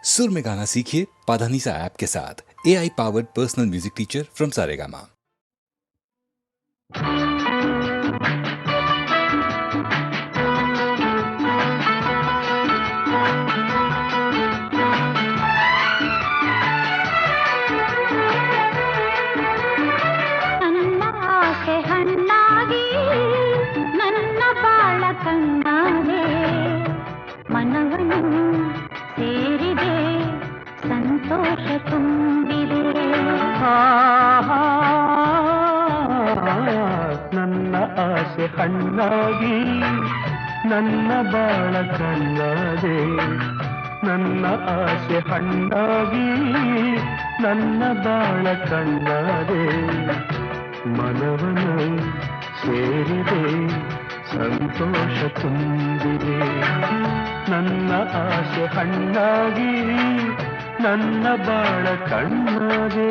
सुर में गाना सीखिए पाधानीसा ऐप के साथ। AI powered personal music teacher from Saregama. ನನ್ನ ಆಸೆ ಹಣ್ಣಾಗಿ ನನ್ನ ಬಾಳ ಕಣ್ಣಾದೆ, ನನ್ನ ಆಸೆ ಹಣ್ಣಾಗಿ ನನ್ನ ಬಾಳ ಕಣ್ಣಾದೆ, ಮನವನ್ನು ಸೇರಿದೆ ಸಂತೋಷ ತುಂಬಿದೆ. ನನ್ನ ಆಸೆ ಹಣ್ಣಾಗಿ ನನ್ನ ಬಾಳ ಕಣ್ಣಾದೆ.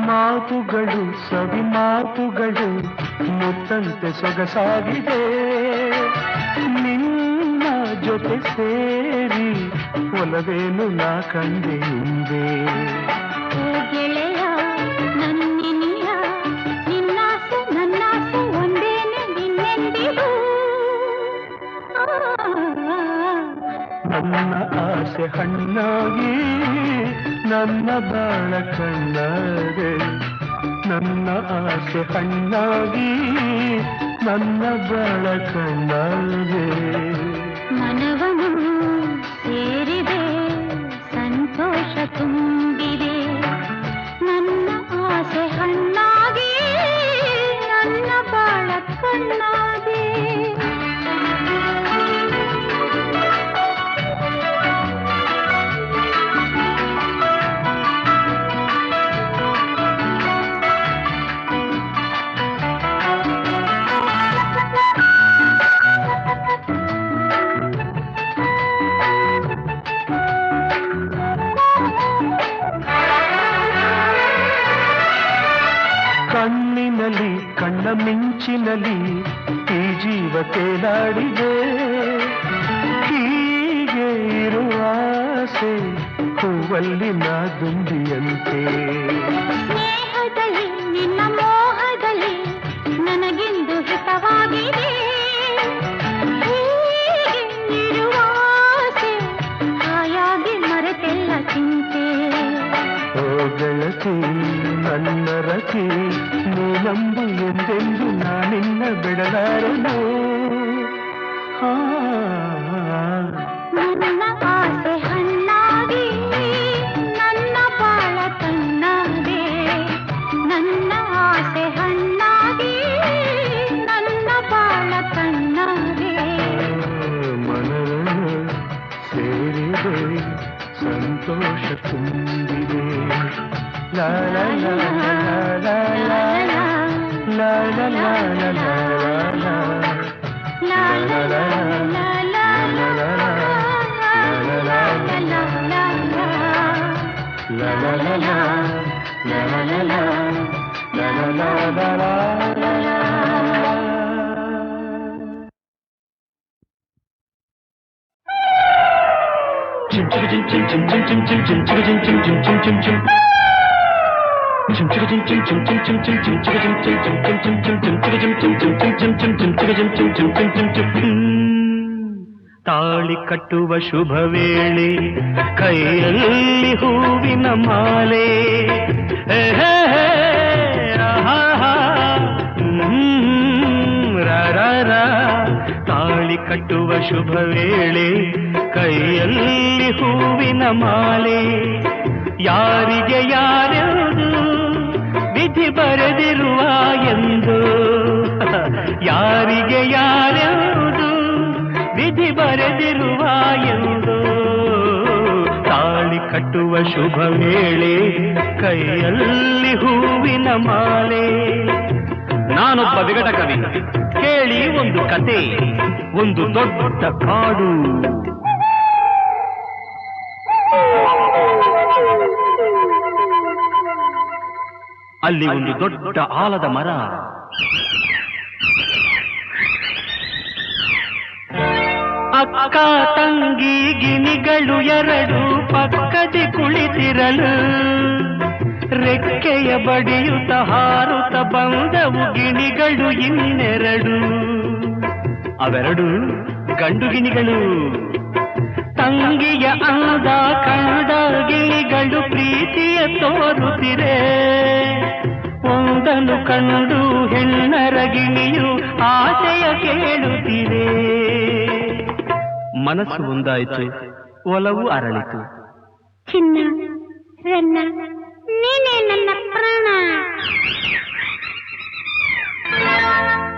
ಮಾತುಗಳು ಸವಿ ಮಾತುಗಳು ಮುತ್ತಂತೆ ಸೊಗಸಾಗಿದೆ, ನಿನ್ನ ಜೊತೆ ಸೇರಿ ಒಲವೇನು ನಾ ಕಂಡೆ ಹಿಂದೆ. ಗೆಳೆಯ ನನ್ನಿನಿಯ ನಿನ್ನಾಸೆ ನನ್ನಾಸೆ ಒಂದೇನೆ ನಿನ್ನೆಂದಿಗೂ. ನನ್ನ ಆಸೆ ಹಣ್ಣಾಗಿ ನನ್ನ ಬಾಳ ಕಣ್ಣಾದೆ, ನನ್ನ ಆಸೆ ಹಣ್ಣಾಗಿ ನನ್ನ ಬಾಳ ಕಣ್ಣಾದೆ. ಮನವನ್ನು ಸೇರಿದೆ ಸಂತೋಷ ತುಂಬಿದೆ, ನನ್ನ ಆಸೆ ಹಣ್ಣಾಗಿ ನನ್ನ ಬಾಳ ಕಣ್ಣಾದೆ. ಕಣ್ಣಿನಲ್ಲಿ ಕಣ್ಣ ಮಿಂಚಿನಲ್ಲಿ ಈ ಜೀವ ತೇಲಾಡಿದೆ, ಹೀಗೆ ಇರುವ ಆಸೆ ಹೂವಲ್ಲಿ ನಾ ದುಂಬಿಯಂತೆ. ಸ್ನೇಹದಲ್ಲಿ ನಿನ್ನ ಮೋಹದಲ್ಲಿ ನನಗೆಂದು ಹಿತವಾಗಿದೆ, ಹೀಗೆ ಇರುವ ಆಸೆ ಹಾಯಾಗಿ ಮರೆತೆಲ್ಲ ಚಿಂತೆ. ಓ ಗೆಳತಿ ನನ್ನ ರತಿ ನೀನಂಬು ಎಂದೆಂದು ನಾನಿನ್ನ ಬಿಡಲಾರೆನು. ನನ್ನ ಆಸೆ ಹಣ್ಣಾಗಿ ನನ್ನ ಬಾಳ ಕಣ್ಣಾದೆ, ನನ್ನ ಆಸೆ ಹಣ್ಣಾಗಿ ನನ್ನ ಬಾಳ ಕಣ್ಣಾದೆ. ಮನವನ್ನು ಸೇರಿದೆ ಸಂತೋಷ ತುಂಬಿದೆ. ಲಾ ಲಾ ಲಾ ಲಾ ಲಾ ಲಾ ಲಾ ಲಾ ಲಾ ಲಾ ಲಾ ಲಾ ಲಾ ಲಾ ತಾಳಿ ಕಟ್ಟುವ ಶುಭ ವೇಳೆ, ಕೈಯಲ್ಲಿ ಹೂವಿನ ಮಾಲೆ, ತಾಳಿ ಕಟ್ಟುವ ಶುಭ ವೇಳೆ, ಕೈಯಲ್ಲಿ ಹೂವಿನ ಮಾಲೆ, ಯಾರಿಗೆ ಯಾರೆಂದು ವಿಧಿ ಬರೆದಿರುವ ಎಂದು ಯಾರಿಗೆ ಯಾರೆಂದು ವಿಧಿ ಬರೆದಿರುವ ಎಂದು ತಾಳಿ ಕಟ್ಟುವ ಶುಭ ವೇಳೆ ಕೈಯಲ್ಲಿ ಹೂವಿನ ಮಾಲೆ. ನಾನೊಬ್ಬ ವಿಕಟ ಕವಿ, ಕೇಳಿ ಒಂದು ಕತೆ. ಒಂದು ದೊಡ್ಡ ಕಾಡು, ಅಲ್ಲಿ ಒಂದು ದೊಡ್ಡ ಆಲದ ಮರ. ಅಕ್ಕ ತಂಗಿ ಗಿಣಿಗಳು ಎರಡು ಪಕ್ಕದಿ ಕುಳಿತಿರಲು ರೆಕ್ಕೆಯ ಬಡಿಯುತ್ತ ಹಾರುತ್ತ ಬಂದವು ಗಿಣಿಗಳು ಇನ್ನೆರಡು. ಅವೆರಡು ಗಂಡು ಗಿಣಿಗಳು. ತಂಗಿಯ ಅಂದ ಕಂಡ ಗಿಳಿಗಳು ಪ್ರೀತಿಯ ತೋರುತ್ತಿರೆ. ಒಂದನ್ನು ಕಂಡು ಹೆಣ್ಣರ ಗಿಣಿಯು ಆಸೆಯ ಕೇಳುತ್ತಿದೆ. ಮನಸ್ಸು ಒಂದಾಯಿತು, ಒಲವು ಅರಳಿತು. ಚಿನ್ನ ರನ್ನ ನೀನೇ ನನ್ನ ಪ್ರಾಣ.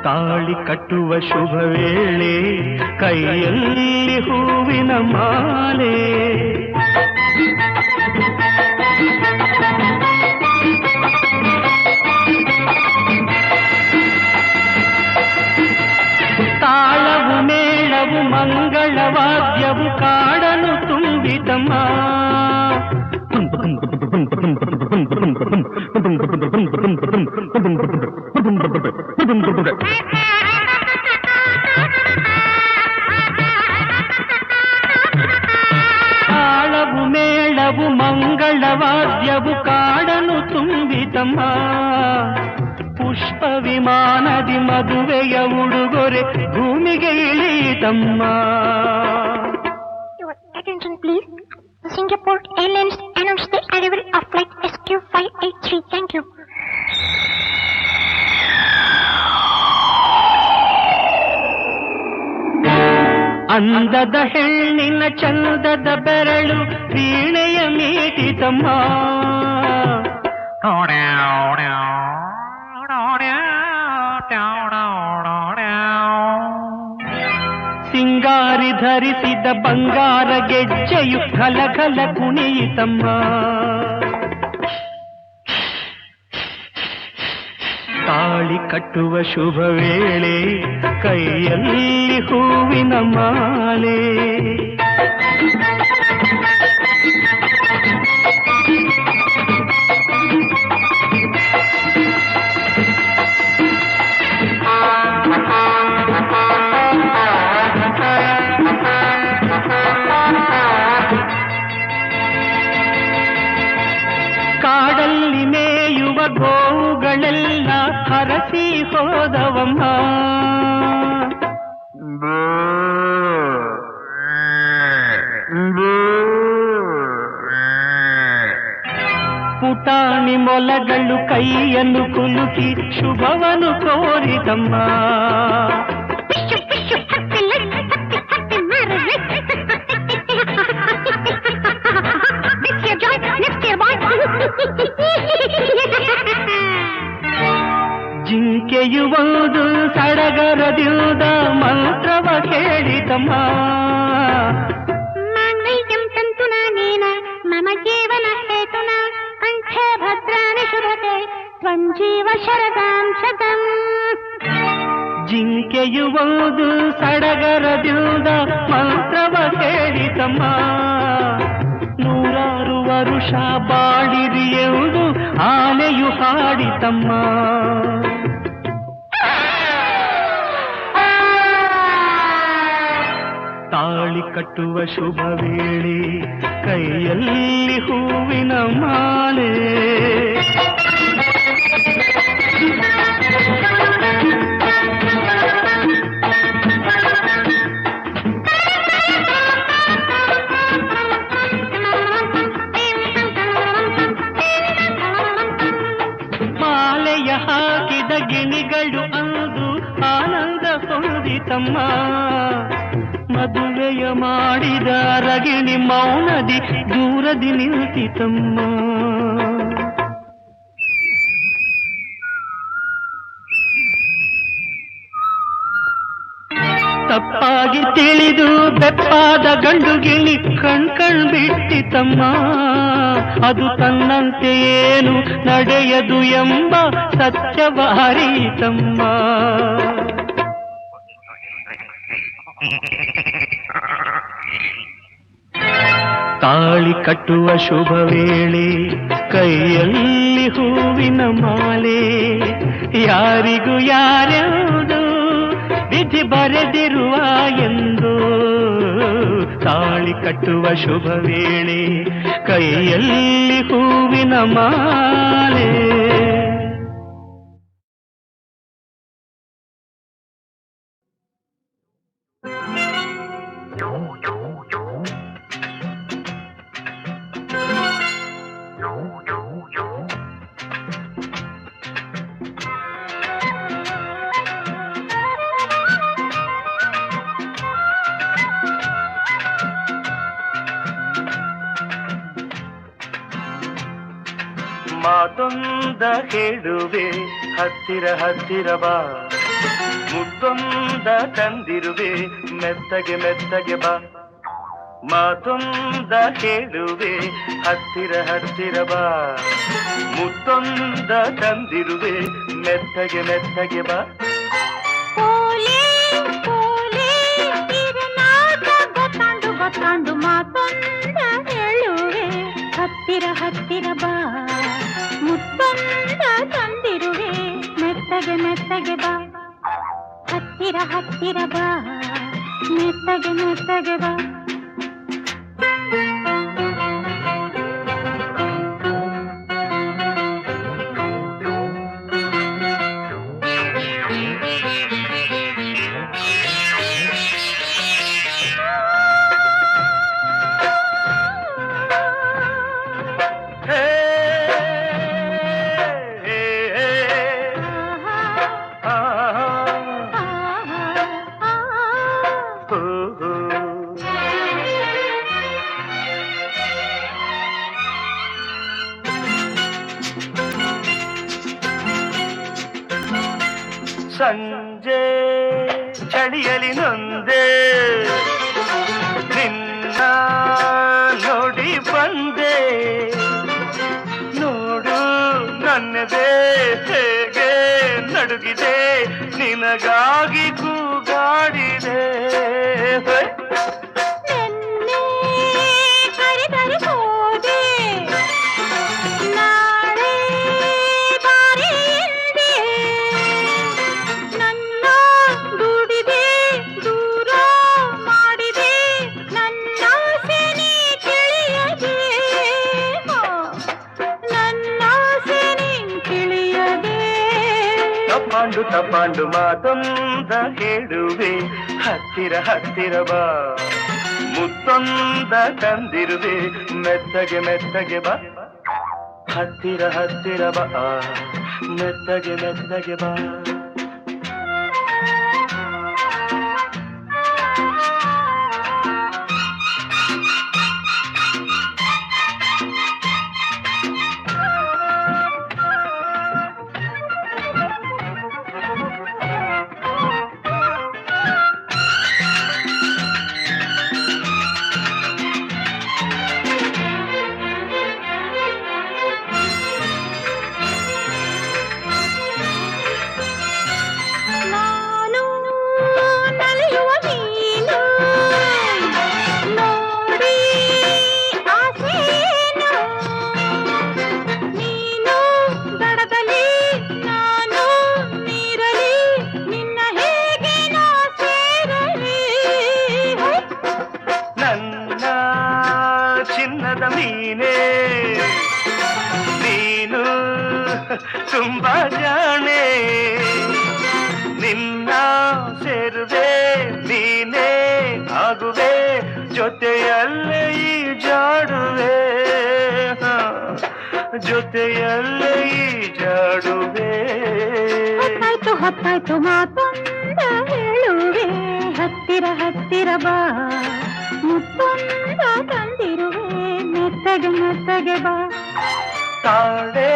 ತಾಳಿ ಕಟ್ಟುವ ಶುಭ ವೇಳೆ ಕೈಯಲ್ಲಿ ಹೂವಿನ ಮಾಲೆ. ತಾಳವು ಮೇಳವು ಮಂಗಳವಾದ್ಯವು ಕಾಡನು ತುಂಬಿತಮ್ಮ. ತಾಳವು ಮೇಳವು ಮಂಗಳವಾದ್ಯವು ಕಾಡನು ತುಂಬಿತಮ್ಮ. ಪುಷ್ಪ ವಿಮಾನದಿ ಮದುವೆಯ ಉಡುಗೊರೆ ಭೂಮಿಗೆ ಇಳಿಯಿತಮ್ಮ. Attention please. Singapore Airlines announced the arrival of flight SQ583. Thank you. ಅಂದದ ಹೆಣ್ಣಿನ ಚಂದದ ಬೆರಳು ವೀಣೆಯ ಮೀಟಿತಮ್ಮ. ಸಿಂಗಾರಿ ಧರಿಸಿದ ಬಂಗಾರ ಗೆಜ್ಜೆಯು ಘಲಘಲ ಕುಣಿಯಿತಮ್ಮ. ತಾಳಿ ಕಟ್ಟುವ ಶುಭ ವೇಳೆ ಕೈಯಲ್ಲಿ ಹೂವಿನ ಮಾಲೆ. ಕಾಡಲ್ಲಿ ಮೇಯುವ ಗೋವುಗಳೆಲ್ಲ ಹರಸಿ ಹೋದವಮ್ಮ. ಪುಟಾಣಿ ಮೊಲಗಳು ಕೈಯನ್ನು ಕುಲುಕಿ ಶುಭವನ್ನು ಕೋರಿದಮ್ಮ. ಜಿಂಕೆಯು ಒಂದು ಸಡಗರದಿಂದ ಮಂತ್ರವ ಹೇಳಿದಮ್ಮ. ಮಾಂಗಲ್ಯಂ ತಂತುನಾ ನೇನ ಮಮ ಜೀವನ ಹೇತುನಾ ಕಂಠೆ ಭದ್ರಾಣಿ ಶುಭತೆ ತ್ವಂ ಜೀವ ಶರದಾಂ ಶತಂ. ಜಿಂಕೆಯು ಒಂದು ಸಡಗರದಿಂದ ಮಂತ್ರವ ಹೇಳಿದಮ್ಮ. ನೂರಾರು ವರುಷ ಬಾಳಿರಿ ಎಂದು ಆನೆಯು ಹಾಡಿತಮ್ಮ. ತಾಳಿ ಕಟ್ಟುವ ಶುಭ ವೇಳೆ ಕೈಯಲ್ಲಿ ಹೂವಿನ ಮಾಲೆ. ಮಾಲೆಯ ಹಾಕಿದ ಗಿಣಿಗಳು ಅಂದು ಆನಂದ ಹೊಂದಿತಮ್ಮ. ಮದುವೆಯ ಮಾಡಿದ ರಗಿಣಿ ಮೌನದಿ ದೂರದಿ ನಿಲ್ತಿತಮ್ಮ. ತಪ್ಪಾಗಿ ತಿಳಿದು ಬೆಪ್ಪಾದ ಗಂಡು ಗಿಳಿ ಕಣ್ ಬಿಟ್ಟಿತಮ್ಮ. ಅದು ತನ್ನಂತೆ ಏನು ನಡೆಯದು ಎಂಬ ಸತ್ಯವ ಅರಿತಮ್ಮ. ತಾಳಿ ಕಟ್ಟುವ ಶುಭ ವೇಳೆ ಕೈಯಲ್ಲಿ ಹೂವಿನ ಮಾಲೆ. ಯಾರಿಗೂ ಯಾರ್ಯಾವುದು ವಿಧಿ ಬರೆದಿರುವ ಎಂದು. ತಾಳಿ ಕಟ್ಟುವ ಶುಭ ವೇಳೆ ಕೈಯಲ್ಲಿ ಹೂವಿನ ಮಾಲೆ. ಮಾತೊಂದ ಹೇಳುವೆ ಹತ್ತಿರ ಹತ್ತಿರ ಬಾ. ಮುತ್ತೊಂದ ತಂದಿರುವೆ ಮೆತ್ತಗೆ ಮೆತ್ತಗೆ ಬಾ. ಮಾತೊಂದ ಹೇಳುವೆ ಹತ್ತಿರ ಹತ್ತಿರ ಬಾ. ಮುತ್ತೊಂದ ತಂದಿರುವೆ ಮೆತ್ತಗೆ ಮೆತ್ತಗೆ ಬಾ. ಗೊತ್ತಾಂಡು ಮಾತೊಂದ ಹೇಳುವೆ ಹತ್ತಿರ ಹತ್ತಿರ ಬಾ. ಮುತ್ತೊಂದ ತಂದಿರುವೆ ಮೆತ್ತಗೆ ಮೆತ್ತಗೆ ಬಾ. ಹತ್ತಿರ ಹತ್ತಿರ ಬಾ ಮೆತ್ತಗೆ ಮೆತ್ತಗೆ ಬಾ. ಸಂಜೆ ಚಳಿಯಲಿ ನೊಂದೆ ನಿನ್ನ ನೋಡಿ ಬಂದೆ. ನೋಡು ನನ್ನದೇ ಹೇಗೆ ನಡುಗಿದೆ ನಿನಗಾಗಿ ಕೂಗಾಡಿದೆ. ತಪ್ಪಾಂಡು ಮಾತೊಂದ ಹೇಳುವೆ ಹತ್ತಿರ ಹತ್ತಿರ ಬಾ. ಮುತ್ತೊಂದ ತಂದಿರುವೆ ಮೆತ್ತಗೆ ಮೆತ್ತಗೆ ಬಾ. ಹತ್ತಿರ ಹತ್ತಿರ ಬಾ ಮೆತ್ತಗೆ ಮೆತ್ತಗೆ ಬಾ. ತುಂಬಾ ಜಾಣೆ ನಿನ್ನ ಸೇರುವೆ ನೀನೇ ಆಗುವೆ ಜೊತೆಯಲ್ಲೇ ಈ ಜಾಡುವೆ ಜೊತೆಯಲ್ಲೇ ಈ ಜಾಡುವೆ. ಹೊತ್ತಾಯ್ತು ಹೊತ್ತಾಯ್ತು ಮಾತೊಂದ ಹೇಳುವೆ ಹತ್ತಿರ ಹತ್ತಿರ ಬಾ ಮುತ್ತೊಂದ ತಂದಿರುವೆ ಮೆತ್ತಗೆ ಮೆತ್ತಗೆ ಬಾ ತಾಡೆ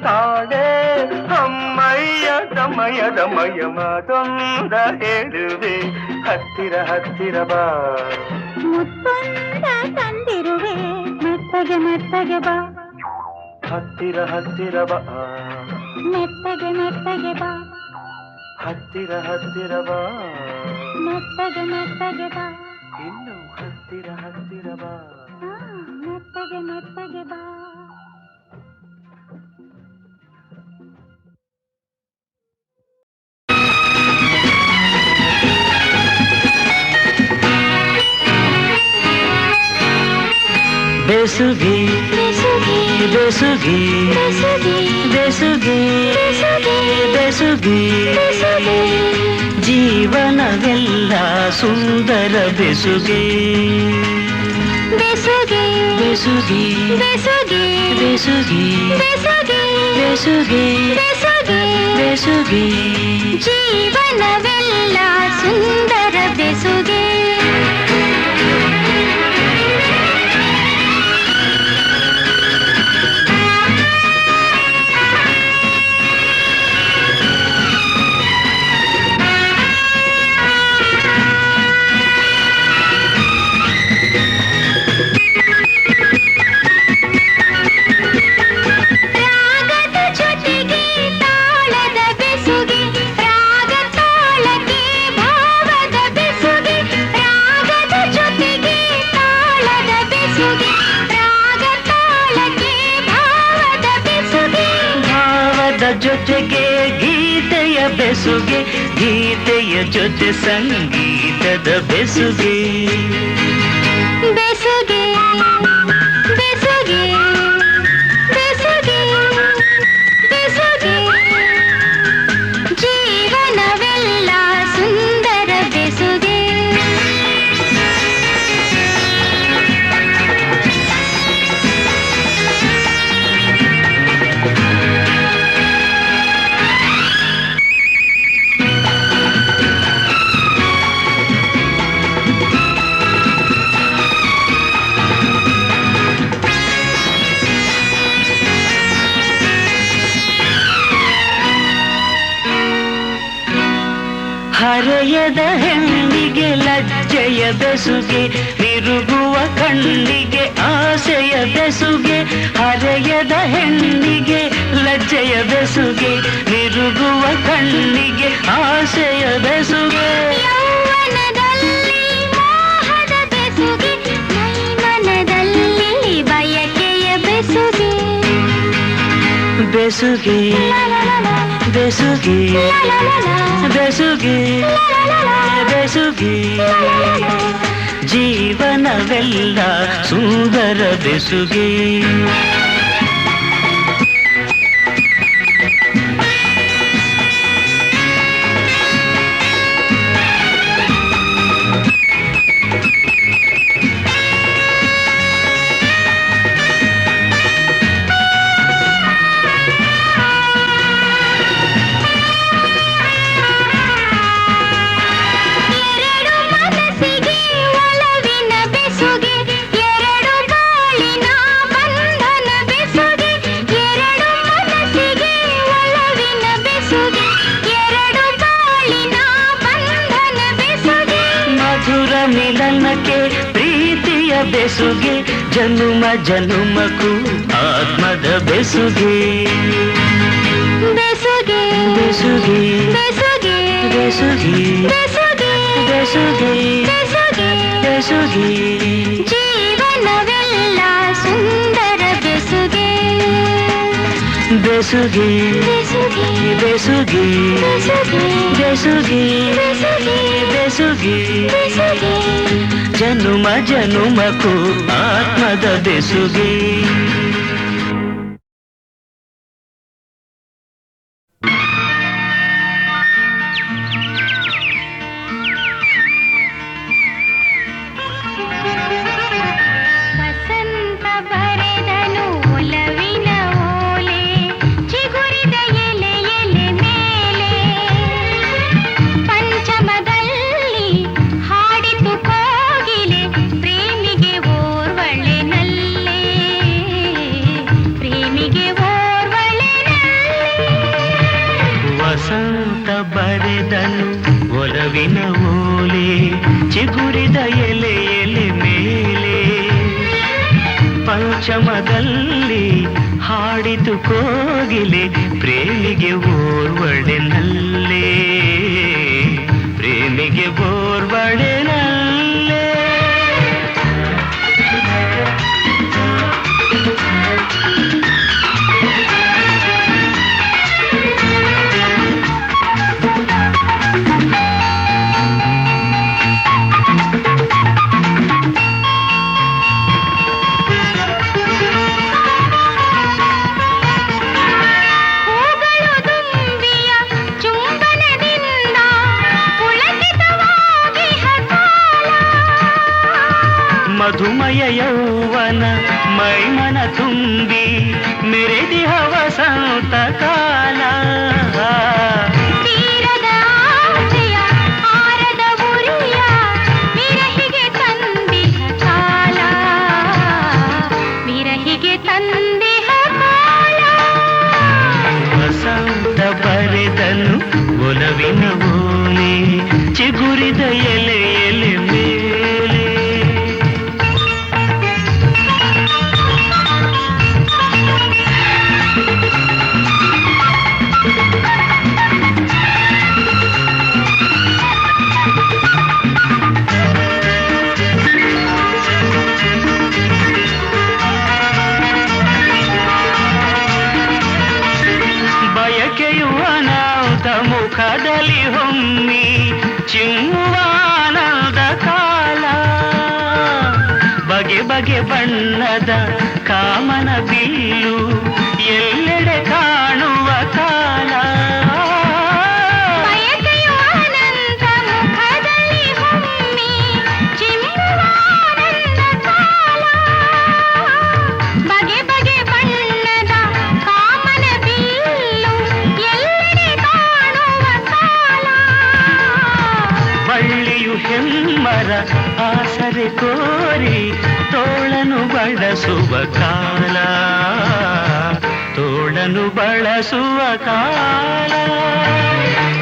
ತಾಡೆ ಅಮ್ಮಯ್ಯ ದಮಯ ದಮಯ ಮಾತೊಂದ ಹೇಳುವೆ ಹತ್ತಿರ ಹತ್ತಿರ ಬಾ ಮುತ್ತೊಂದ ತಂದಿರುವೆ ಮೆತ್ತಗೆ ಮೆತ್ತಗೆ ಬಾ ಹತ್ತಿರ ಹತ್ತಿರ ಬಾ ಮೆತ್ತಗೆ ಮೆತ್ತಗೆ ಬಾ ಹತ್ತಿರ ಹತ್ತಿರ ಬಾ ಮೆತ್ತಗೆ ಮೆತ್ತಗೆ ಬಾ ಇನ್ನು ಹತ್ತಿರ ಹತ್ತಿರ ಬಾ ಮೆತ್ತಗೆ ಮೆತ್ತಗೆ ಬಾ बेसुगी बेसुगी बेसुगी बेसुगी बेसुगी ಜೀವನವೆಲ್ಲ ಸುಂದರ ಬೆಸುಗೆ ಬೆಸುಗೆ ಬೆಸುಗಿ ಬೆಸುಗೆ ಬೆಸುಗಿ ಬೆಸುಗೆ ಬೆಸುಗಿ ಬೆಸುಗೆ ಬೆಸುಗಿ ಜೀವನವೆಲ್ಲ ಸುಂದರ ಬೆಸುಗೆ ಜೊತೆಗೆ ಗೀತೆಯ ಬೆಸುಗೆ ಗೀತೆಯ ಜೊತೆ ಸಂಗೀತದ ಬೆಸುಗೆ ಬೆಸುಗೆ ಬೆಸುಗೆ ಬೆಸುಗೆ ಬೆಸುಗೆ ಜೀವನವೆಲ್ಲ ಸುಂದರ ಬೆಸುಗೆ ಹರೆಯದ ಹೆಣ್ಣಿಗೆ ಲಜ್ಜೆಯ ಬೆಸುಗೆ ತಿರುಗುವ ಕಣ್ಣಿಗೆ ಆಸೆಯ ಬೆಸುಗೆ ಹರೆಯದ ಹೆಣ್ಣಿಗೆ ಲಜ್ಜೆಯ ಬೆಸುಗೆ ತಿರುಗುವ ಕಣ್ಣಿಗೆ ಆಸೆಯ ಬೆಸುಗೆ ಯೌವನದಲ್ಲಿ ಮೋಹದ ಬೆಸುಗೆ ಮೈಮನದಲ್ಲಿ ಬಯಕೆಯ ಬೆಸುಗೆ ಬೆಸುಗೆ ಬೆಸುಗೆ ಬೆಸುಗೆ ಬೆಸುಗೆ ಜೀವನವೆಲ್ಲ ಸುಂದರ ಬೆಸುಗೆ ಮಿಲನಕ್ಕೆ ಪ್ರೀತಿಯ ಬೆಸುಗೆ ಜನುಮ ಜನುಮಕ್ಕೂ ಆತ್ಮದ ಬೆಸುಗೆ ಬೆಸುಗೆ ಬೆಸುಗೆ ಬೆಸುಗೆ ಬೆಸುಗೆ ಬೆಸುಗೆ ಬೆಸುಗೆ ಬೆಸುಗೆ ಬೆಸುಗೆ ಜೀವನವೆಲ್ಲ ಸುಂದರ ಬೆಸುಗೆ ಬೆಸುಗೆ ಬೆಸುಗೆ ಬೆಸುಗೆ ಬೆಸುಗೆ ಬೆಸುಗೆ ಬೆಸುಗೆ ಬೆಸುಗೆ ಬೆಸುಗೆ ಜನುಮ ಜನುಮಕ್ಕೂ ಆತ್ಮದ ಬೆಸುಗೆ ವಸಂತ ಬರೆದನು ಒಲವಿನ ಓಲೆ ಚಿಗುರಿದ ಎಲೆ ಎಲೆ ಮೇಲೆ ಪಂಚಮದಲ್ಲಿ ಪ್ರೇಮಿಗೆ ಓರ್ವಳೆ ವಸಂತ ಬರೆದನು ಒಲವಿನ ಓಲೆ ಚಿಗುರಿದ ಎಲೆ ಎಲೆ ಮೇಲೆ ಪಂಚಮದಲ್ಲಿ ಹಾಡಿತು ಕೋಗಿಲೆ ಪ್ರೇಮಿಗೆ ಓರ್ವಳೆ ನಲ್ಲೇ ಪ್ರೇಮಿಗೆ ಓರ್ವಳೆ ನಲ್ಲೇ ಮಧುಮಯ ಯೌವನ ಮೈಮನ ತುಂಬಿ ಮೆರೆದಿಹ ವಸಂತ ಕಾಲ ತೀರದ ಆಸೆಯ ಆರದ ಉರಿಯ ವಿರಹಿಗೆ ತಂದಿಹ ಕಾಲ ವಿರಹಿಗೆ ತಂದಿಹ ಕಾಲ ವಸಂತ ಬರೆದನು ಒಲವಿನ ಓಲೆ ಚಿಗುರಿದ ಎಲೆ ಎಲೆ ಮೇಲೆ ಬಯಕೆಯು ಅನಾಹುತ ಮುಖದಲ್ಲಿ ಹೊಮ್ಮಿ ಚಿಮ್ಮುವ ಆನಂದ ಕಾಲ ಬಗೆ ಬಗೆ ಬಣ್ಣದ ಕಾಮನ ಬಿಲ್ಲು ಎಲ್ಲೆಡೆ ಕಾಣುವ ಕಾಲ ಬಯಕೆಯು ಅನಂತ ಮುಖದಲ್ಲಿ ಹೊಮ್ಮಿ ಚಿಮ್ಮುವ ಆನಂದ ಕಾಲ ಬಗೆ ಬಗೆ ಬಣ್ಣದ ಕಾಮನ ಬಿಲ್ಲು ಎಲ್ಲೆಡೆ ಕಾಣುವ ಕಾಲ ಬಳ್ಳಿಯು ಹೆಮ್ಮರ ಆಸರೆ ಕೋರಿ ತೋಳನು ಬಳಸುವ ಕಾಲ ತೋಳನು ಬಳಸುವ ಕಾಲ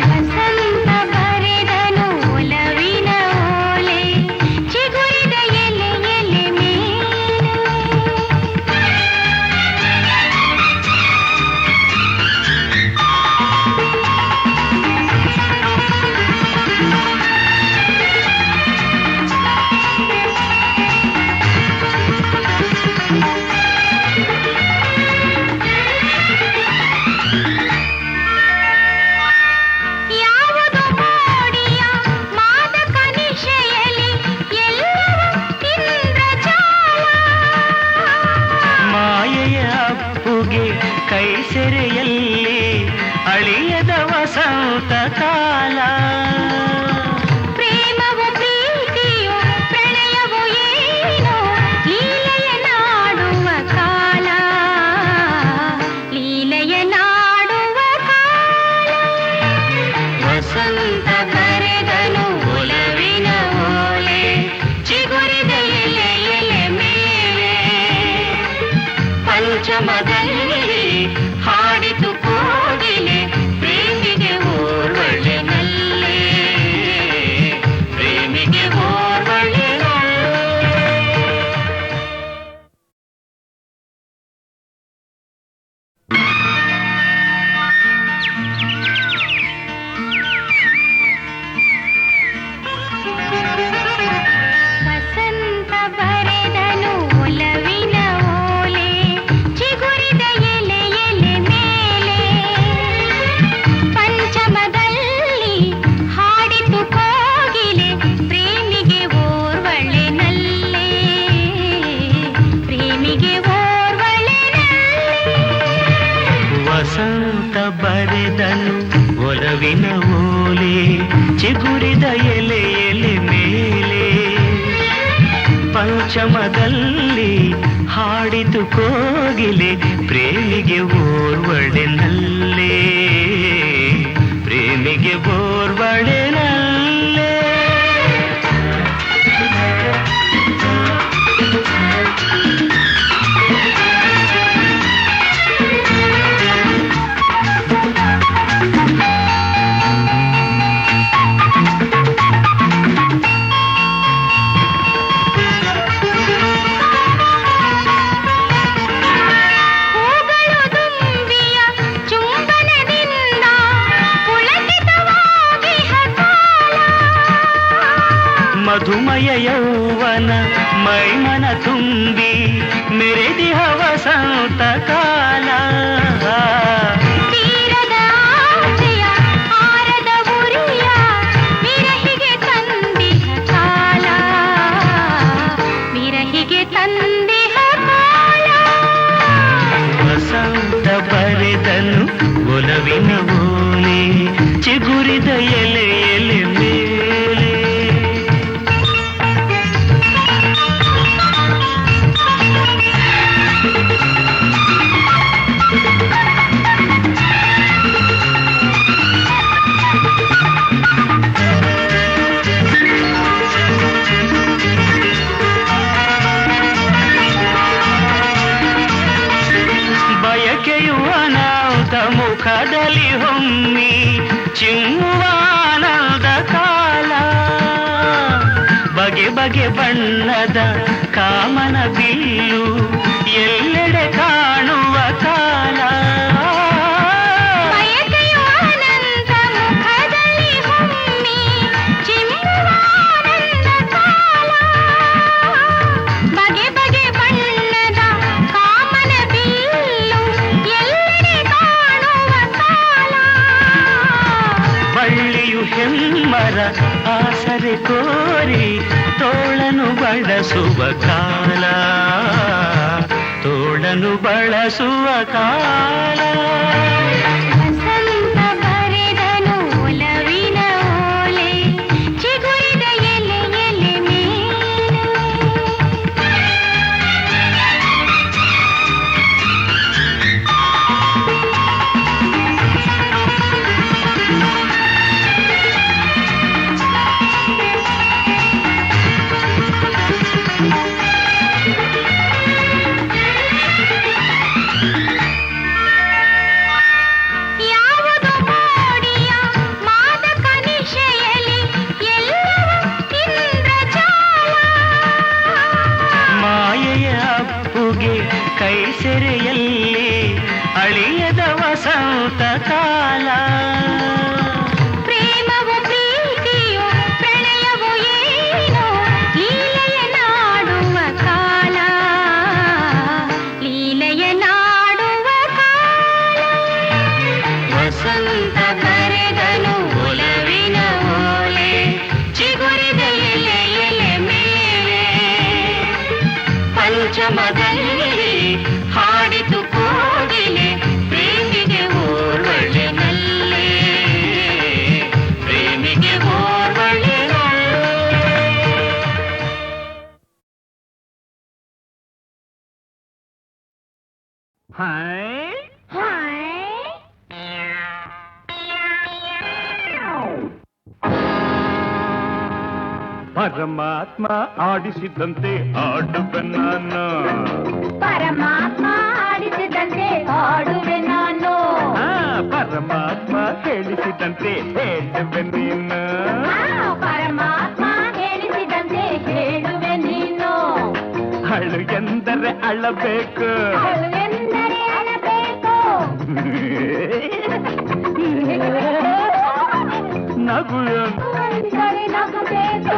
ವಸಂತ ಬರೆದನು ಒಲವಿನ ಓಲೆ ಚಿಗುರಿದ ಎಲೆ ಎಲೆ ಮೇಲೆ ಯಾವುದು ಮೋಡಿಯ ಮಾದಕ ನಿಶೆಯಲಿ ಎಲ್ಲವೂ ಇಂದ್ರಜಾಲ ಮಾಯೆಯ ಅಪ್ಪುಗೆ ಕೈ ಸೆರೆಯಲ್ಲಿ ಅಳಿಯದ ವಸಂತ ಕಾಲ ಪ್ರೇಮವು ಪ್ರೀತಿಯು ಪ್ರಣಯವು ಏನೋ ಲೀಲೆಯ ನಾಡುವ ಕಾಲ ಲೀಲೆಯ ನಾಡುವ ಕಾಲ ವಸಂತ ಕರೆದನು ಒಲವಿನ ಓಲೆ ಚಿಗುರಿದ ಎಲೆ ಎಲೆ ಮೇಲೆ ಪಂಚಮದಲ್ಲಿ ಹಾಡಿತು ಕೋಗಿಲೆ ಪ್ರೇಮಿಗೆ ಓರ್ವಳೆ ನಲ್ಲೇ ಪ್ರೇಮಿಗೆ ಓರ್ವಳೆ ವಸಂತ ಬರೆದನು ಒಲವಿನ ಓಲೆ ಚಿಗುರಿದ ಎಲೆ ಎಲೆ ಮೇಲೆ ಪಂಚಮದಲ್ಲಿ ಹಾಡಿತು ಕೋಗಿಲೆ ಪ್ರೇಮಿಗೆ ಓರ್ವಳೆ ನಲ್ಲೇ ಪ್ರೇಮಿಗೆ ಓರ್ವಳೆ ವಸಂತ ಬರೆದನು ಒಲವಿನ ಓಲೆ ಚಿಗುರಿದ ಎಲೆ ಎಲೆ ಮೇಲೆ ಪಂಚಮದಲ್ಲಿ ಹಾಡಿತು ಕೋಗಿಲೆ ಪ್ರೇಮಿಗೆ ಓರ್ವಳೆ ನಲ್ಲೇ ಪ್ರೇಮಿಗೆ ಓರ್ವಳೆ ನಲ್ಲೇ ಯೌವನ ಮೈಮನ ತುಂಬಿ ಮೆರೆದಿಹ ವಸಂತ ಕಾಲ ತೀರದ ಆಸೆಯ ಆರದ ಉರಿಯ ವಿರಹಿಗೆ ತಂದಿಹ ಕಾಲ ವಿರಹಿಗೆ ತಂದಿಹ ಕಾಲ ವಸಂತ ಬರೆದನು ಒಲವಿನ ಓಲೆ ಚಿಗುರಿದ ಎಲೆ ಎಲೆ ಮೇಲೆ ಬಯಕೆಯು ಅನಾಹುತ ಮುಖದಲ್ಲಿ ಹೊಮ್ಮಿ ಚಿಮ್ಮುವ ಆನಂದ ಕಾಲ ಬಗೆ ಬಗೆ ಬಣ್ಣದ ಕಾಮನ ಬಿಲ್ಲು ಎಲ್ಲೆಡೆ ಕಾಣುವ ಕಾಲ ಬಯಕೆಯು ಅನಂತ ಮುಖದಲ್ಲಿ ಹೊಮ್ಮಿ ಚಿಮ್ಮುವ ಆನಂದ ಕಾಲ ಬಗೆ ಬಗೆ ಬಣ್ಣದ ಕಾಮನ ಬಿಲ್ಲು ಎಲ್ಲೆಡೆ ಕಾಣುವ ಕಾಲ ಬಳ್ಳಿಯು ಹೆಮ್ಮರ ಆಸರೆ ಕೋರಿ ತೋಳನು ಬಳಸುವ ಕಾಲ ತೋಳನು ಬಳಸುವ ಕಾಲ ವಸಂತ ಬರೆದನು ಒಲವಿನ ಓಲೆ ಚಿಗುರಿದ ಎಲೆ ಎಲೆ ಮೇಲೆ ಯಾವುದು ಮೋಡಿಯ ಮಾದಕ ನಿಶೆಯಲಿ ಎಲ್ಲವೂ ಇಂದ್ರಜಾಲ ಮಾಯೆಯ ಅಪ್ಪುಗೆ ಕೈ ಸೆರೆಯಲ್ಲಿ ಅಳಿಯದ ವಸಂತ ಕಾಲ ಪ್ರೇಮವು ಪ್ರೀತಿಯು ಪ್ರಣಯವು ಏನು ಲೀಲೆಯ ನಾಡುವ ಕಾಲ ಲೀಲೆಯ ನಾಡುವ ಕಾಲ ವಸಂತ ಕರೆದನು ಒಲವಿನ ಓಲೆ ಚಿಗುರಿದ ಎಲೆ ಎಲೆ ಮೇಲೆ ಪಂಚಮದಲ್ಲಿ ಹಾಡಿತು ಕೋಗಿಲೆ ಪ್ರೇಮಿಗೆ ಓರ್ವಳೆ ನಲ್ಲೆ ಪ್ರೇಮಿಗೆ ಓರ್ವಳೆ ಪರಮಾತ್ಮ ಆಡಿಸಿದಂತೆ ಆಡುವೆ ನಾನು ಪರಮಾತ್ಮ ಆಡಿಸಿದಂತೆ ಆಡುವೆ ನಾನು ಪರಮಾತ್ಮ ಹೇಳಿಸಿದಂತೆ ಹೇಳುವೆ ನೀನು ಪರಮಾತ್ಮ ಹೇಳಿಸಿದಂತೆ ಹೇಳುವೆ ನೀನು ಅಳು ಎಂದರೆ ಅಳಬೇಕು ಎಂದರೆ ಅಳಬೇಕು ನಗು ಎಂದರೆ ನಗಬೇಕು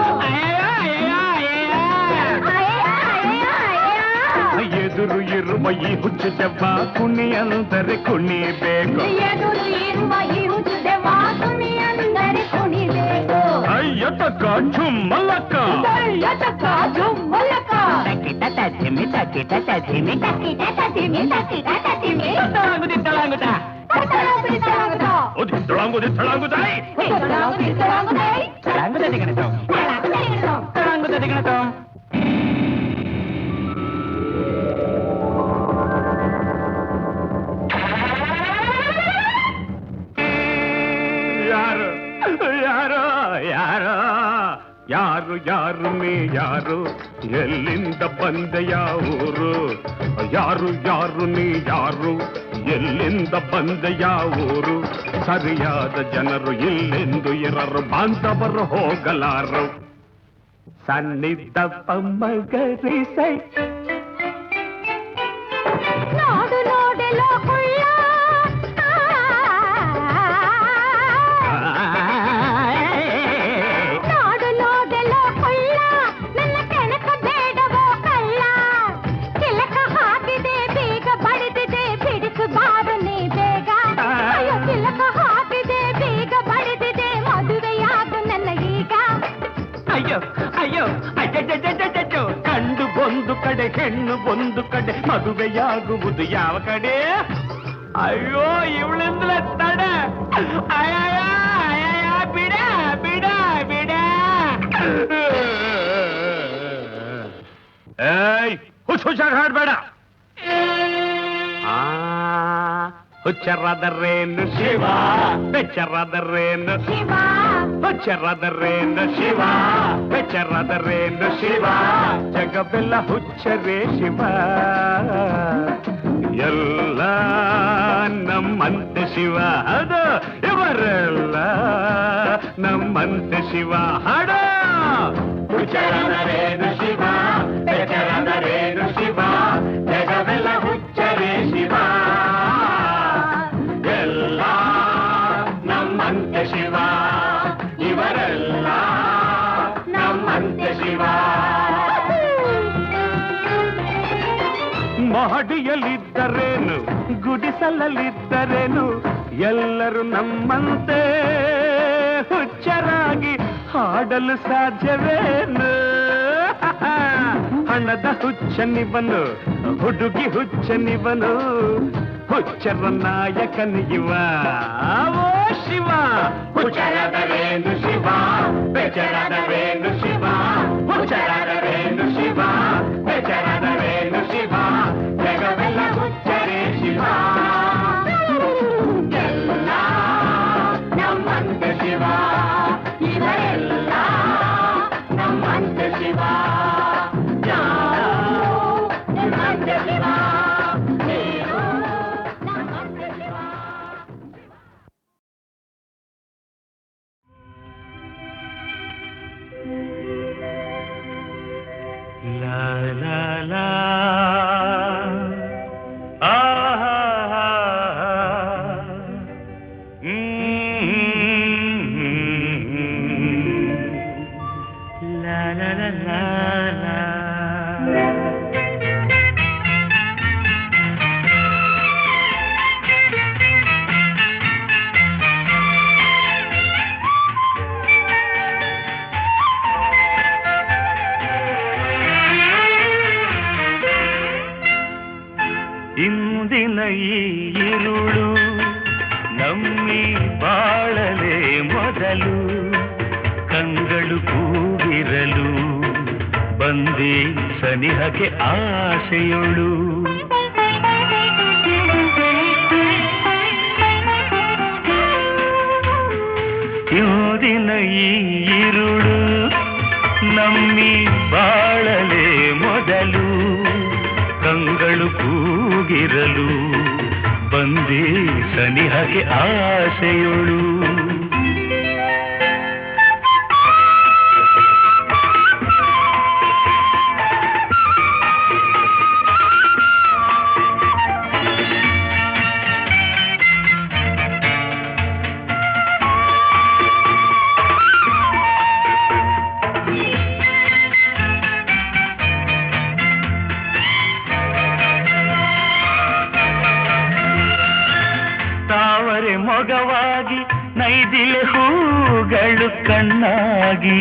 ಎದುರು ಇರುವ ಈ ಹುಚ್ಚದೆವ್ವ ಕುಣಿ ಅಂದರೆ ಕುಣಿಬೇಕು ಎದುರು ಇರುವ ಈ ಹುಚ್ಚದೆವ್ವ ಕುಣಿ ಅಂದರೆ ಕುಣಿಬೇಕು ಅಯ್ಯ ತಕ್ಕ ಝುಮ್ಮಲಕ್ಕ ಯತಕ ಜುಮ್ಮಲಕ ತಕ್ಕಿಟ ತತ್ತಿಮಿ ತಕ್ಕಿಟ ತತ್ತಿಮಿ ತಕ್ಕಿಟ ತತಿಮಿ ತಕ್ಕಿಟ ತತಿಮಿ ತಳಂಗುದ ತಳಂಗುದ ಒದಿತ್ತಳಂಗುದಿ ತಳಂಗುದಾಯಿ ತಳಂಗುದ ದಿಗಣತೋ ತಳಂಗುದ ದಿಗಣತೋ ಯಾರು ಯಾರೋ ಯಾರೋ ಯಾರು ಯಾರು ನೀ ಯಾರು ಎಲ್ಲಿಂದ ಬಂದೆ ಯಾವೂರು ಯಾರು ಯಾರು ನೀ ಯಾರು ಎಲ್ಲಿಂದ ಬಂದೆ ಯಾವೂರು ಸರಿಯಾದ ಜನರು ಇಲ್ಲೆಂದು ಇರರು ಬಾಂಧವರು ಹೋಗಲಾರು ಸನ್ನಿಧಪ್ಪ ಮಗರಿಸೈ ನೋಡು ನೋಡಲು ಕುಳ್ಳ ನೋಡು ನೋಡಲು ಕುಳ್ಳ ಹೆಣ್ಣು ಒಂದು ಕಡೆ ಮದುವೆಯಾಗುವುದು ಯಾವ ಕಡೆ? ಅಯ್ಯೋ ಇವಳಿಂದಲೇ ತಡೆ. ಅಯ್ಯಯ್ಯ ಅಯ್ಯಯ್ಯ ಬಿಡ ಬಿಡ ಬಿಡ. ಏಯ್ ಹುಷಾರ್ ಹಾಡ್ಬೇಡ. ಹುಚ್ಚರಾದರೇನು ಶಿವ, ಬೆಚ್ಚರಾದರೇನು ಶಿವ, ಹುಚ್ಚರಾದರೇನು ಶಿವ, ಬೆಚ್ಚರಾದರೇನು ಶಿವ, ಜಗವೆಲ್ಲ ಹುಚ್ಚರೇ ಶಿವ. ಎಲ್ಲ ನಮ್ಮಂತೆ ಶಿವ, ಅದು ಇವರೆಲ್ಲ ನಮ್ಮಂತೆ ಶಿವ. ಹಾಡ ಹುಚ್ಚರಾದರೇನು ಶಿವ, ಬೆಚ್ಚರಾದರೇನು ಶಿವ, ಜಗವೆಲ್ಲ ಹುಚ್ಚರೇ ಶಿವ. ಎಲ್ಲ ನಮ್ಮಂತೆ ಶಿವ, ಇವರೆಲ್ಲ ನಮ್ಮಂತೆ ಶಿವ. ಮಹಡಿಯಲ್ಲಿದ್ದರೇನು ಗುಡಿಸಲಲ್ಲಿದ್ದರೇನು ಎಲ್ಲರೂ ನಮ್ಮಂತೆ ಹುಚ್ಚರಾಗಿ ಹಾಡಲು ಸಾಧ್ಯವೇನು? ಹಣದ ಹುಚ್ಚನಿವನು, ಹುಡುಗಿ ಹುಚ್ಚನಿವನು, ಹುಚ್ಚರ ನಾಯಕನಿವ ಓ ಶಿವ. ಹುಚ್ಚರಾದರೇನು ಶಿವ, ಬೆಚ್ಚರಾದರೇನು ಶಿವ, ಹುಚ್ಚರಾದರೇನು ಶಿವ, ಬೆಚ್ಚರಾದರೇನು ಶಿವ, ಜಗವೆಲ್ಲ ಹುಚ್ಚರೇ ಶಿವ. ಎಲ್ಲ ನಮ್ಮಂತೆ ಶಿವ, ಇವರೆಲ್ಲ ನಮ್ಮಂತೆ ಶಿವ. ನಮ್ಮಂತೆ Shiva, la la la la la la la. ಇಂದಿನ ಈ ಇರುಳು ನಮ್ಮಿ ಬಾಳಲೆ ಮೊದಲು ಕಂಗಳು ಕೂಗಿರಲು ಬಂದೆ ಸನಿಹಕ್ಕೆ ಆಸೆಯೊಳು. ಇಂದಿನ ಈ ಇರುಳು ನಮ್ಮಿ ಬಾಳಲೆ ಮೊದಲು ಕಂಗಳು ಕೂಗಿರಲು ಬಂದೆ ಸನಿಹಕ್ಕೆ ಆಸೆಯೊಳು. ತಾವರೆ ಮೊಗವಾಗಿ ನೈದಿಲೆ ಹೂಗಳು ಕಣ್ಣಾಗಿ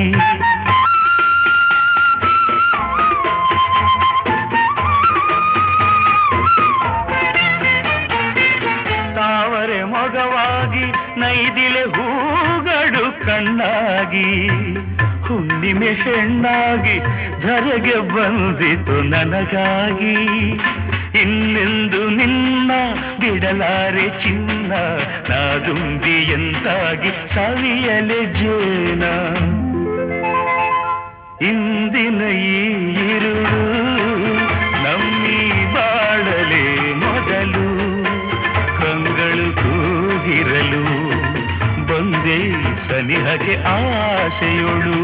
ತಾವರೆ ಮೊಗವಾಗಿ ನೈದಿಲೆ ಹೂಗಳು ಕಣ್ಣಾಗಿ ಹುಣ್ಣಿಮೆ ಹೆಣ್ಣಾಗಿ ಧರೆಗೆ ಬಂದಿತು ನನಗಾಗಿ. ಇನ್ನೆಂದು ನಿನ್ನ ಬಿಡಲಾರೆ ಚಿನ್ನ ನಾದುಂಬಿಯಂತಾಗಿ ಸವಿಯಲೆ ಜೇನ. ಇಂದಿನ ಈ ಇರುಳು ನಮ್ಮಿ ಬಾಳಲೆ ಮೊದಲು ಕಂಗಳು ಕೂಗಿರಲು ಬಂದೆ ಸನಿಹಕ್ಕೆ ಆಸೆಯೊಳು.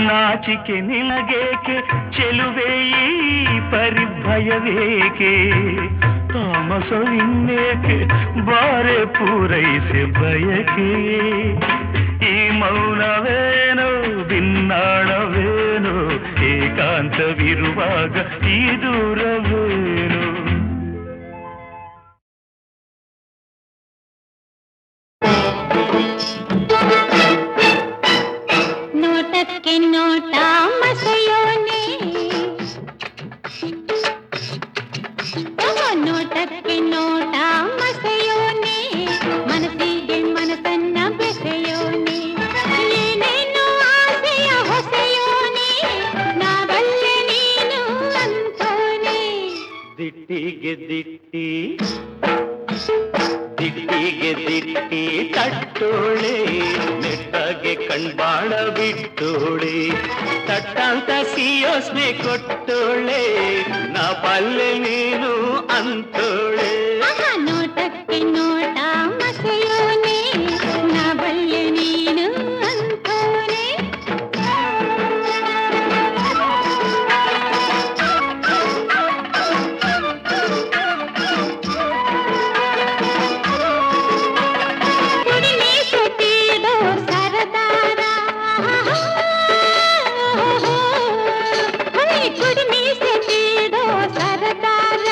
ನಾಚಿಕೆ ನಿನಗೇಕೆ ಚೆಲುವೆ ಈ ಪರಿಭಯವೇಕೆ ತಾಮಸವಿನ್ನೇಕೆ ಬಾರೆ ಪೂರೈಸೆ ಬಯಕೆ. ಈ ಮೌನವೇನು ಭಿನ್ನಾಣವೇನು ಏಕಾಂತವಿರುವಾಗ ಈ ದೂರವೇನು. ನೋಟಕ್ಕೆ ನೋಟ ಮಸೆಯೋನೆ, ನೋಟಕ್ಕೆ ನೋಟ ಮಸೆಯೋನೆ, ಮನಸ್ಸಿಗೆ ಮನಸ್ಸನ್ನ ಬೆಸೆಯೋನೆ, ಏನೇನು ಆಸೆಯ ಹೊಸೆಯೋನೆ, ನಾವಲ್ಲೇ ನೀನು ಅಂತೋನೆ. ದಿಟ್ಟಿಗೆ ದಿಟ್ಟಿ ದಿಟ್ಟಿಗೆ ದಿಟ್ಟಿ ತಟ್ಟೋಳೆ, ನೆಟ್ಟಾಗೆ ಕಣ್ಬಾಳ ಬಿಟ್ಟೋಳೆ, ತಟ್ಟಂತ ಸಿಯೋಸ್ನೆ ಕೊಟ್ಟೋಳೆ, ನಾ ಬಲ್ಲೆ ನೀನು ಅಂತೋಳೆ. ನೋಟಕ್ಕೆ ನೋಟ ಮಸೆಯೋನೆ, ನಾ ಬಲ್ಲೆ ನೀನು ಅಂತೋನೆ. ಕುಡಿಮೆ ಸುತ್ತಿಡೋ ಸರದಾರ, ಕುಡಿಮೆ ಸುತ್ತಿಡೋ ಸರದಾರ,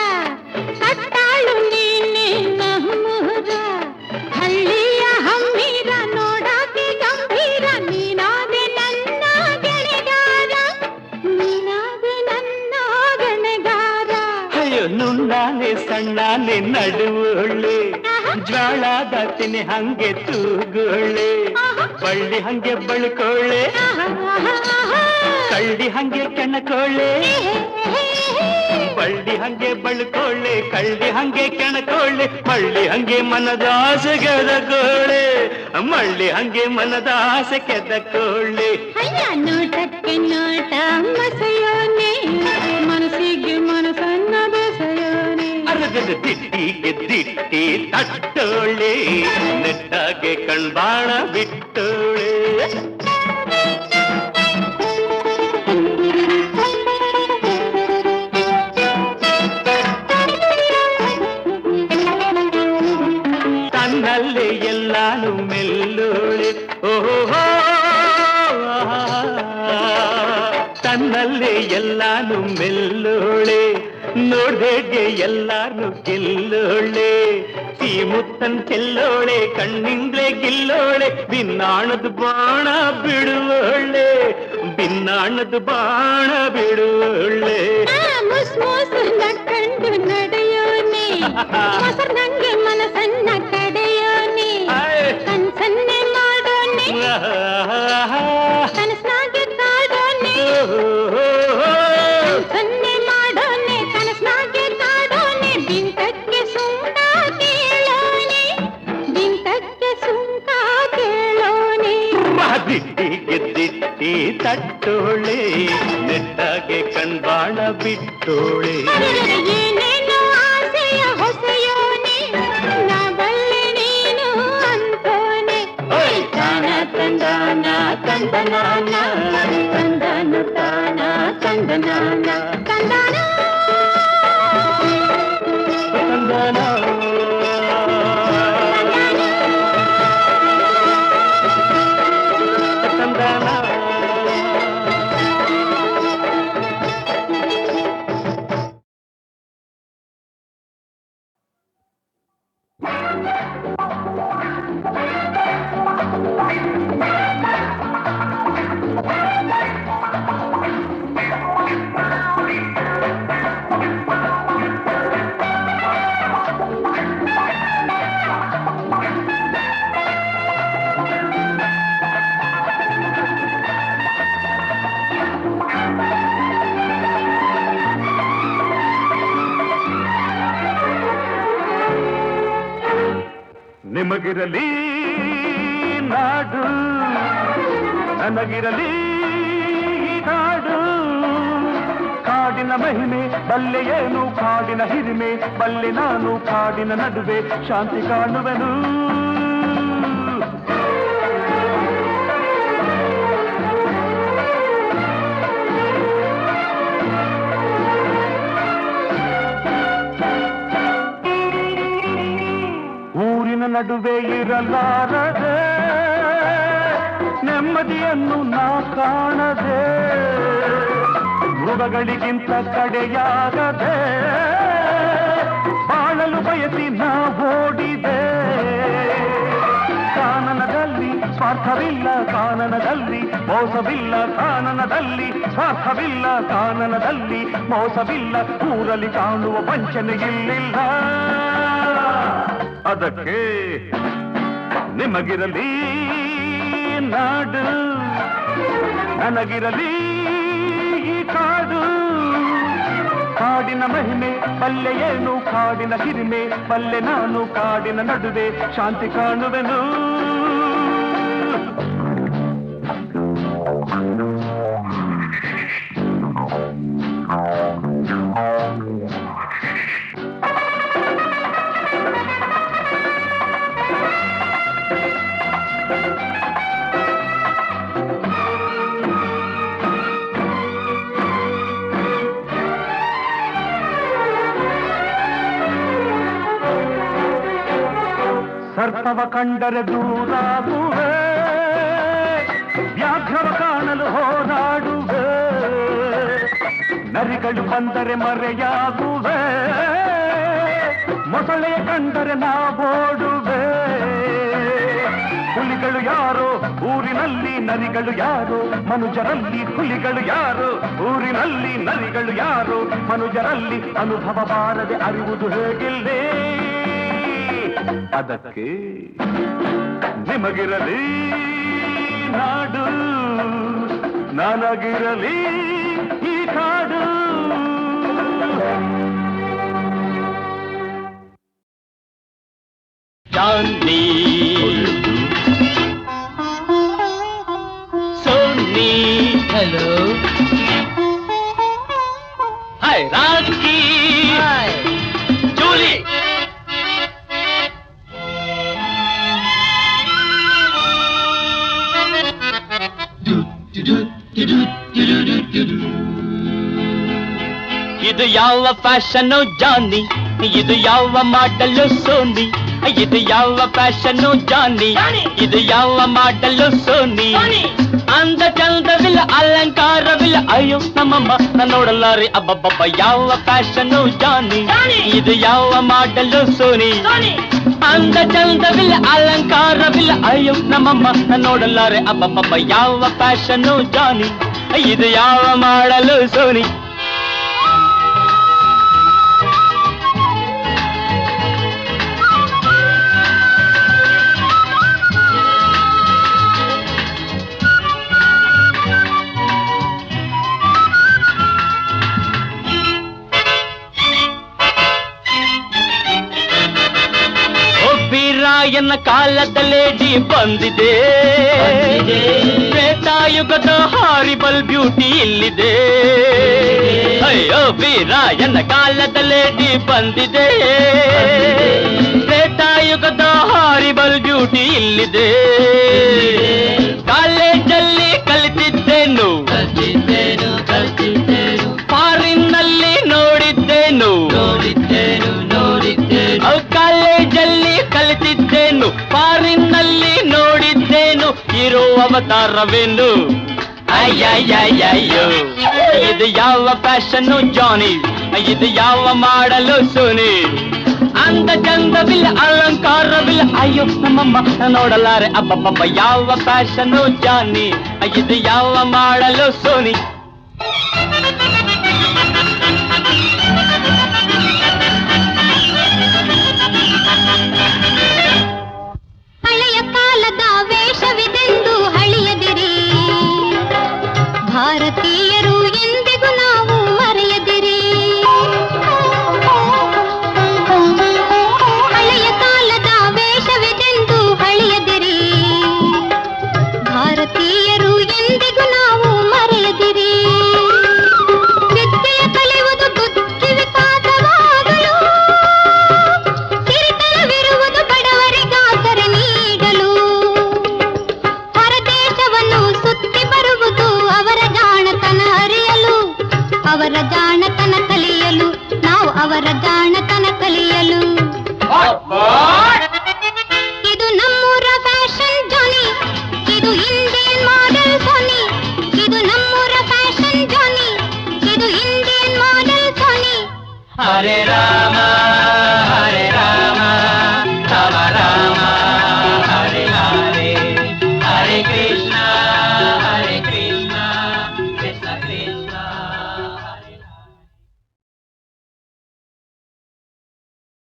ಕಟ್ಟಾಳು ನೀನೆ ನಮ್ಮೂರ, ಹಳ್ಳಿಯ ಹಮ್ಮೀರ ನೋಡಾಕೆ ಗಂಭೀರ, ನೀನಾದೆ ನನ್ನ ಗೆಳೆಗಾರ, ನೀನಾದೆ ನನ್ನ ಗೆಳೆಗಾರ. ಅಯ್ಯೋ ನುಣ್ಣಾನೆ ಸಣ್ಣಾನೆ ನಡುವೊಳ್ಳೆ, ಜ್ವಾಳದಾತಿನಿ ಹಂಗೆ ತೂಗೋಳೆ, ಬಳ್ಳಿ ಹಂಗೆ ಬಳ್ಕೊಳ್ಳೆ, ಕಳ್ಳಿ ಹಂಗೆ ಕೆಣಕೊಳ್ಳೆ, ಬಳ್ಳಿ ಹಂಗೆ ಬಳ್ಕೊಳ್ಳೆ, ಕಳ್ಳಿ ಹಂಗೆ ಕೆಣಕೊಳ್ಳೆ, ಮಳ್ಳಿ ಹಂಗೆ ಮನದ ಆಸೆ ಗೆದಕೊಳ್ಳೆ, ಮಳ್ಳಿ ಹಂಗೆ ಮನದ ಆಸೆ ಕೆದಕೊಳ್ಳೆ. ಅಯ್ಯ ನೋಟಕ್ಕೆ ನೋಟ ಮಸೆಯೋನೆ, ಮನಸ್ಸಿಗೆ ಮನಸ್ಸನ್ನ ಬೆಸೆಯೋನೆ. ಅರಗದ ದಿಟ್ಟಿಗೆ ದಿಟ್ಟಿ ತಟ್ಟೋಳೆ, ನೆಟ್ಟಾಗೆ ಕಣ್ಬಾಣ ಬಿಟ್ಟೋಳೆ. ತನ್ನಲ್ಲೇ ಎಲ್ಲಾನು ಮೆಲ್ಲೋಳೆ, ಓಹೋ ತನ್ನಲ್ಲೇ ಎಲ್ಲಾನು ಮೆಲ್ಲೋಳೆ, ನೋಡ್ದೇಗೆ ಎಲ್ಲಾರು ಗೆಲ್ಲೋಳೆ, ಸೀಮುತ್ತನ್ ಚೆಲ್ಲೋಳೆ, ಕಣ್ಣಿಂದ್ಲೆ ಗಿಲ್ಲೋಳೆ, ಭಿನ್ನಾಣದ ಬಾಣ ಬಿಡುವೋಳೆ, ಭಿನ್ನಾಣದ ಬಾಣ ಬಿಡುವೋಳೆ. ಮುಸ್ ಮುಸ್ ನಕ್ಕಂಡು ನಡೆಯೋನೆ, ಮೊಸರು ನಂಗೆ ಮನಸ್ಸನ್ನ ಕಡೆಯೋನೆ, ಕನ್ಸನ್ನೆ ಮಾಡೋನೆ, ಕನಸ್ನಾಗೆ ಕಾಡೋನೆ, ಕನ್ಸನ್ನೆ ಮಾಡೋನೆ, ಕನಸ್ನಾಗೆ ಕಾಡೋನೆ, ಬಿಂಕಕ್ಕೆ ಸುಂಕ ಕೇಳೋನೆ, ಬಿಂಕಕ್ಕೆ ಸುಂಕ ಕೇಳೋನೆ. ದಿಟ್ಟಿಗೆ ದಿಟ್ಟಿ ತಟ್ಟೋಳೆ, ನೆಟ್ಟಾಗೆ ಕಣ್ಬಾಣ ಬಿಟ್ಟೋಳೆ. ಏನೇನು ಆಸೆಯ ಹೊಸೆಯೋನೆ, ನಾ ಬಲ್ಲೆ ನೀನು ಅಂತೋನೆ. ತಾನ ತಂದಾನ ತಂದನಾನ, ತಂದನು ತಾನ ತಂದನಾನ, ತಂದಾನ ತಂದನ ತಂದನ. ನಿಮಗಿರಲಿ ನಾಡು, ನನಗಿರಲಿ ಕಾಡು, ಕಾಡಿನ ಮಹಿಮೆ ಬಲ್ಲೆ ಏನು, ಕಾಡಿನ ಹಿರಿಮೆ ಬಲ್ಲೆ ನಾನು, ಕಾಡಿನ ನಡುವೆ ಶಾಂತಿ ಕಾಣುವೆನು. ಊರಿನ ನಡುವೆ ಇರಲಾರದೆ ನೆಮ್ಮದಿಯನ್ನು ನಾ ಕಾಣದೆ ಮೃಗಗಳಿಗಿಂತ ಕಡೆಯಾಗದೆ ಬಾಳಲು ಬಯಸಿ ನಾ ಓಡಿದೆ. ಕಾನನದಲ್ಲಿ ಸ್ವಾರ್ಥವಿಲ್ಲ, ಕಾನನದಲ್ಲಿ ಮೋಸವಿಲ್ಲ, ಕಾನನದಲ್ಲಿ ಸ್ವಾರ್ಥವಿಲ್ಲ, ಕಾನನದಲ್ಲಿ ಮೋಸವಿಲ್ಲ, ಊರಲ್ಲಿ ಕಾಣುವ ವಂಚನೆ ಇಲ್ಲಿಲ್ಲ. ಅದಕ್ಕೆ ನಿಮಗಿರಲಿ ನಾಡು, ನನಗಿರಲಿ ಈ ಕಾಡು. ಕಾಡಿನ ಮಹಿಮೆ ಬಲ್ಲೆ ಏನು, ಕಾಡಿನ ಹಿರಿಮೆ ಬಲ್ಲೆ ನಾನು, ಕಾಡಿನ ನಡುವೆ ಶಾಂತಿ ಕಾಣುವೆನು. ಸರ್ಪವ ಕಂಡರೆ ದೂರಾಗುವೆ, ವ್ಯಾಘ್ರವ ಕಾಣಲು ಹೋರಾಡುವೆ, ನರಿಗಳು ಬಂದರೆ ಮರೆಯಾಗುವೆ, ಮೊಸಳೆಯ ಕಂಡರೆ ನಾವೋಡುವೆ. ಹುಲಿಗಳು ಯಾರೋ ಊರಿನಲ್ಲಿ, ನರಿಗಳು ಯಾರೋ ಮನುಜರಲ್ಲಿ, ಹುಲಿಗಳು ಯಾರೋ ಊರಿನಲ್ಲಿ, ನರಿಗಳು ಯಾರೋ ಮನುಜರಲ್ಲಿ, ಅನುಭವ ಬಾರದೆ ಅರಿವುದು ಹೇಗಿಲ್ಲೇ. ಅದಕ್ಕೆ ನಿಮಗಿರಲಿ ನಾಡು, ನನಗಿರಲಿ ಈ ಕಾಡು. ಚಾಂದಿ ಸೋನಿ, hello, hi Rocky, hi Julie. ಇದು ಯಾವ ಫ್ಯಾಷನ್ನು ಜಾನಿ, ಇದು ಯಾವ ಮಾಡಲು ಸೋನಿ, ಇದು ಯಾವ ಫ್ಯಾಷನ್ನು ಜಾನಿ, ಇದು ಯಾವ ಮಾಡಲು ಸೋನಿ. ಅಂದ ಚಂದವಿಲ್ಲ, ಅಲಂಕಾರವಿಲ್ಲ, ಅಯ್ಯೋ ನಮ್ಮಮ್ಮ ನಾನು ನೋಡಲಾರೆ ಅಬ್ಬಬ್ಬಬ್ಬ. ಯಾವ ಫ್ಯಾಷನ್ನು ಜಾನಿ, ಇದು ಯಾವ ಮಾಡಲು ಸೋನಿ. ಅಂದ ಚಂದವಿಲ್ಲ, ಅಲಂಕಾರವಿಲ್ಲ, ಅಯ್ಯೋ ನಮ್ಮಮ್ಮ ನಾನು ನೋಡಲಾರೆ ಅಬ್ಬಬ್ಬಬ್ಬ. ಯಾವ ಫ್ಯಾಷನ್ನು ಜಾನಿ, ಇದು ಯಾವ ಮಾಡಲು ಸೋನಿ. ರಾಯನ ಕಾಲದ ಲೇಡಿ ಬಂದಿದೆ, ತ್ರೇತಾಯುಗದ ಹಾರಿಬಲ್ ಬ್ಯೂಟಿ ಇಲ್ಲಿದೆ. ಅಯ್ಯೋ ವೀರಾಯನ ಕಾಲದ ಲೇಡಿ ಬಂದಿದೆ, ತ್ರೇತಾಯುಗದ ಹಾರಿಬಲ್ ಬ್ಯೂಟಿ ಇಲ್ಲಿದೆ. ಕಾಲೇಜಲ್ಲಿ ಕಲಿತಿದ್ದೇನು, ಫಾರಿನ್ನಲ್ಲಿ ನೋಡಿದ್ದೇನು, ಕಾಲೇಜಲ್ಲಿ ಕಲಿತಿದ್ದೇನು, ಫಾರಿನ್ನಲ್ಲಿ ನೋಡಿದ್ದೇನು. ಇರೋ ಅವತಾರವೇನು, ಅಯ್ಯಯ್ಯಯ್ಯೋ. ಇದು ಯಾವ ಫ್ಯಾಷನ್ನು ಜಾನಿ, ಇದು ಯಾವ ಮಾಡಲು ಸೋನಿ. ಅಂದ ಚಂದವಿಲ್ಲ, ಅಲಂಕಾರವಿಲ್ಲ, ಅಯ್ಯೋ ನಮ್ಮಮ್ಮ ನೋಡಲಾರೆ ಅಬ್ಬಬ್ಬಬ್ಬ. ಯಾವ ಫ್ಯಾಷನ್ನು ಜಾನಿ, ಇದು ಯಾವ ಮಾಡಲು ಸೋನಿ. ಹಳೆಯ ಕಾಲದ ವೇಷವಿದೆಂದು ಹಳಿಯದಿರಿ, ಭಾರತೀಯರು ಎಂದಿಗೂ ನಾವು ಮರೆಯದಿರಿ. ಹಳೆಯ ಕಾಲದ ವೇಷವಿದೆಂದು ಹಳಿಯದಿರಿ, ಭಾರತೀಯರು ಎಂದಿಗೂ ನಾವು ಮರೆಯದಿರಿ. ವಿದ್ಯೆಯ ಕಲಿಯುವುದು ಬುದ್ಧಿ ವಿಕಾಸವಾಗಲು, ಸಿರಿತನವಿರುವುದು ಬಡವರಿಗಾಸರೆ ನೀಡಲು. ಹೊರದೇಶವನ್ನು ಸುತ್ತಿ ಬರುವುದು ಅವರ ಜಾಣತನ ಅರಿಯಲು, ಅವರ ಜಾಣತನ ಕಲಿಯಲು, ನಾವು ಅವರ ಜಾಣತನ ಕಲಿಯಲು. ಇದು ನಮ್ಮೂರ ಫ್ಯಾಷನ್ ಜಾನಿ, ಇದು ಇಂಡಿಯನ್ ಹರೇ ರಾಮ